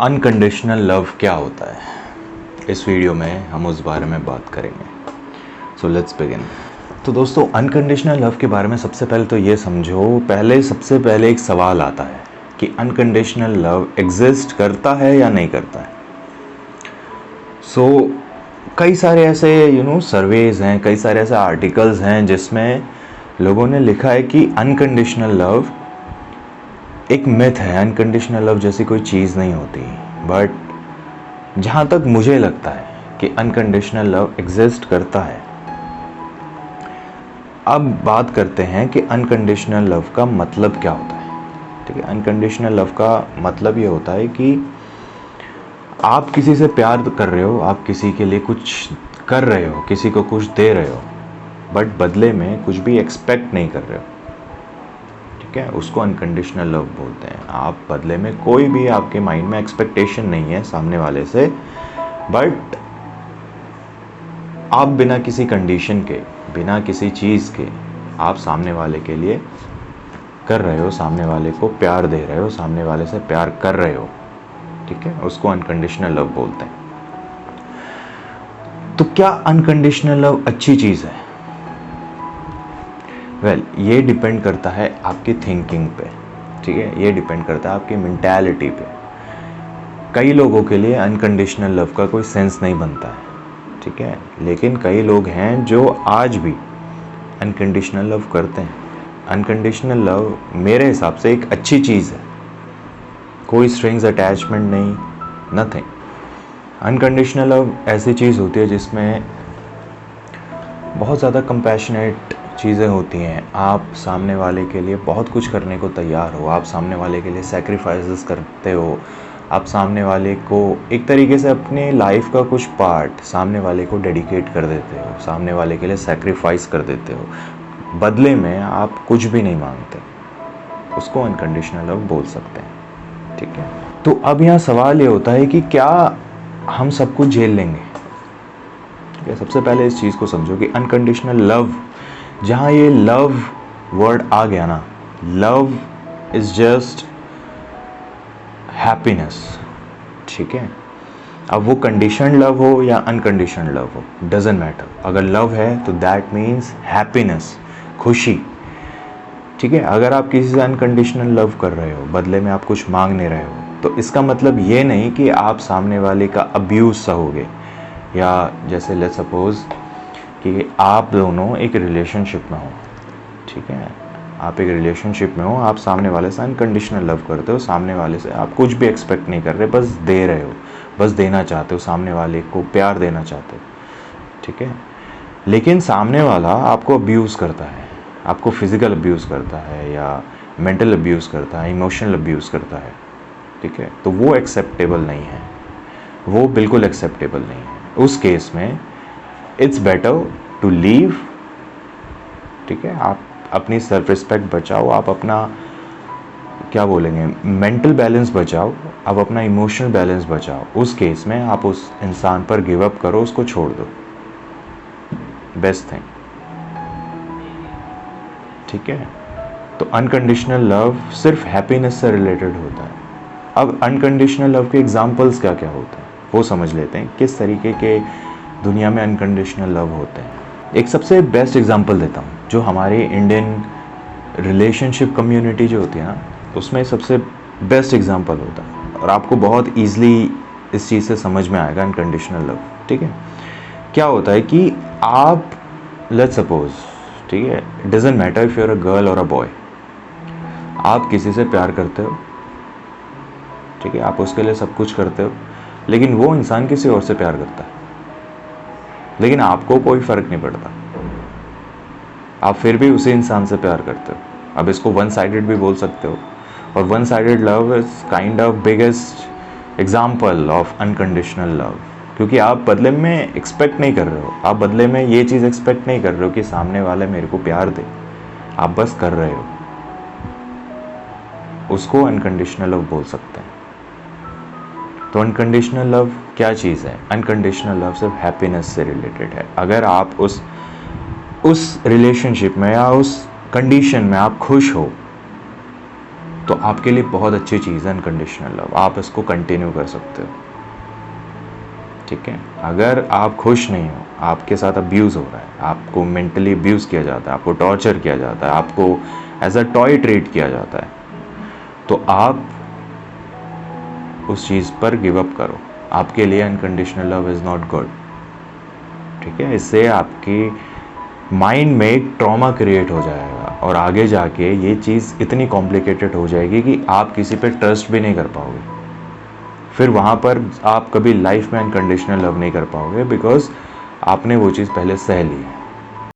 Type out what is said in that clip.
Unconditional love क्या होता है, इस वीडियो में हम उस बारे में बात करेंगे। So let's begin. तो दोस्तों, अनकंडीशनल लव के बारे में सबसे पहले तो ये समझो, सबसे पहले एक सवाल आता है कि अनकंडीशनल लव एग्जिस्ट करता है या नहीं करता है। कई सारे ऐसे सर्वेज हैं, कई सारे ऐसे आर्टिकल्स हैं जिसमें लोगों ने लिखा है कि अनकंडीशनल लव एक मिथ है, अनकंडीशनल लव जैसी कोई चीज़ नहीं होती। बट जहाँ तक मुझे लगता है कि अनकंडीशनल लव एग्जिस्ट करता है। अब बात करते हैं कि अनकंडीशनल लव का मतलब क्या होता है। ठीक है, अनकंडीशनल लव का मतलब ये होता है कि आप किसी से प्यार कर रहे हो, आप किसी के लिए कुछ कर रहे हो, किसी को कुछ दे रहे हो, बट बदले में कुछ भी एक्सपेक्ट नहीं कर रहे हो। ठीक है, उसको अनकंडीशनल लव बोलते हैं। आप बदले में कोई भी आपके माइंड में एक्सपेक्टेशन नहीं है सामने वाले से, बट आप बिना किसी कंडीशन के, बिना किसी चीज़ के आप सामने वाले के लिए कर रहे हो, सामने वाले को प्यार दे रहे हो, सामने वाले से प्यार कर रहे हो। ठीक है, उसको अनकंडीशनल लव बोलते हैं। तो क्या अनकंडीशनल लव अच्छी चीज़ है? ये डिपेंड करता है आपकी थिंकिंग पे। ठीक है, ये डिपेंड करता है आपकी मेंटालिटी पे। कई लोगों के लिए अनकंडीशनल लव का कोई सेंस नहीं बनता है। ठीक है, लेकिन कई लोग हैं जो आज भी अनकंडीशनल लव करते हैं। अनकंडीशनल लव मेरे हिसाब से एक अच्छी चीज़ है। कोई स्ट्रिंग्स अटैचमेंट नहीं, नथिंग। अनकंडीशनल लव ऐसी चीज़ होती है जिसमें बहुत ज़्यादा कंपैशनेट चीज़ें होती हैं। आप सामने वाले के लिए बहुत कुछ करने को तैयार हो, आप सामने वाले के लिए सैक्रिफाइसेस करते हो, आप सामने वाले को एक तरीके से अपने लाइफ का कुछ पार्ट सामने वाले को डेडिकेट कर देते हो, सामने वाले के लिए सैक्रिफाइस कर देते हो। बदले में आप कुछ भी नहीं मांगते, उसको अनकंडीशनल लव बोल सकते हैं। ठीक है, तो अब यहाँ सवाल ये होता है कि क्या हम सब कुछ झेल लेंगे? सबसे पहले इस चीज़ को समझो कि अनकंडीशनल लव, जहाँ ये लव वर्ड आ गया ना, लव इज जस्ट हैप्पीनेस। ठीक है, अब वो कंडीशन लव हो या अनकंडीशन लव हो, डजेंट मैटर। अगर लव है तो दैट मीन्स हैप्पीनेस, खुशी। ठीक है, अगर आप किसी से अनकंडीशनल लव कर रहे हो, बदले में आप कुछ मांग नहीं रहे हो, तो इसका मतलब ये नहीं कि आप सामने वाले का अब्यूज़ सहोगे। या जैसे लेट्स सपोज कि आप दोनों एक रिलेशनशिप में हो। ठीक है, आप एक रिलेशनशिप में हो, आप सामने वाले से अनकंडीशनल लव करते हो, सामने वाले से आप कुछ भी एक्सपेक्ट नहीं कर रहे, बस दे रहे हो, बस देना चाहते हो, सामने वाले को प्यार देना चाहते हो। ठीक है, लेकिन सामने वाला आपको अब्यूज़ करता है, आपको फिज़िकल अब्यूज़ करता है या मेंटल अब्यूज़ करता है, इमोशनल अब्यूज़ करता है। ठीक है, तो वो एक्सेप्टेबल नहीं है, वो बिल्कुल एक्सेप्टेबल नहीं है। उस केस में इट्स बेटर टू लीव। ठीक है, आप अपनी सेल्फ रिस्पेक्ट बचाओ, आप अपना क्या बोलेंगे मेंटल बैलेंस बचाओ, आप अपना इमोशनल बैलेंस बचाओ। उस केस में आप उस इंसान पर गिव अप करो, उसको छोड़ दो, बेस्ट थिंग। ठीक है, तो अनकंडीशनल लव सिर्फ हैप्पीनेस से रिलेटेड होता है। अब अनकंडीशनल लव के एग्जाम्पल्स क्या क्या होते हैं वो समझ लेते हैं, किस तरीके के दुनिया में अनकंडीशनल लव होते हैं। एक सबसे बेस्ट एग्जांपल देता हूँ, जो हमारे इंडियन रिलेशनशिप कम्युनिटी जो होती है ना, उसमें सबसे बेस्ट एग्जांपल होता है और आपको बहुत ईजिली इस चीज़ से समझ में आएगा अनकंडीशनल लव। ठीक है, क्या होता है कि आप लेट्स सपोज, ठीक है, it doesn't matter if you are a girl और अ बॉय, आप किसी से प्यार करते हो। ठीक है, आप उसके लिए सब कुछ करते हो, लेकिन वो इंसान किसी और से प्यार करता है, लेकिन आपको कोई फ़र्क नहीं पड़ता, आप फिर भी उसी इंसान से प्यार करते हो। अब इसको वन साइडेड भी बोल सकते हो, और one sided love is kind of biggest example of unconditional love, क्योंकि आप बदले में एक्सपेक्ट नहीं कर रहे हो, आप बदले में ये चीज़ एक्सपेक्ट नहीं कर रहे हो कि सामने वाला मेरे को प्यार दे, आप बस कर रहे हो। उसको अनकंडीशनल लव बोल सकते हैं। तो अनकंडीशनल लव क्या चीज़ है? अनकंडीशनल लव सिर्फ हैप्पीनेस से रिलेटेड है। अगर आप उस रिलेशनशिप में या उस कंडीशन में आप खुश हो, तो आपके लिए बहुत अच्छी चीज़ है अनकंडीशनल लव, आप इसको कंटिन्यू कर सकते हो। ठीक है, अगर आप खुश नहीं हो, आपके साथ अब्यूज़ हो रहा है, आपको मेंटली अब्यूज़ किया जाता है, आपको टॉर्चर किया जाता है, आपको एज अ टॉय ट्रीट किया जाता है, तो आप उस चीज़ पर गिव अप करो। आपके लिए unconditional love is not good. ठीक है, इससे आपकी माइंड में एक ट्रॉमा क्रिएट हो जाएगा और आगे जाके ये चीज़ इतनी कॉम्प्लिकेटेड हो जाएगी कि आप किसी पे ट्रस्ट भी नहीं कर पाओगे। फिर वहाँ पर आप कभी लाइफ में अनकंडीशनल लव नहीं कर पाओगे, बिकॉज आपने वो चीज़ पहले सह ली है।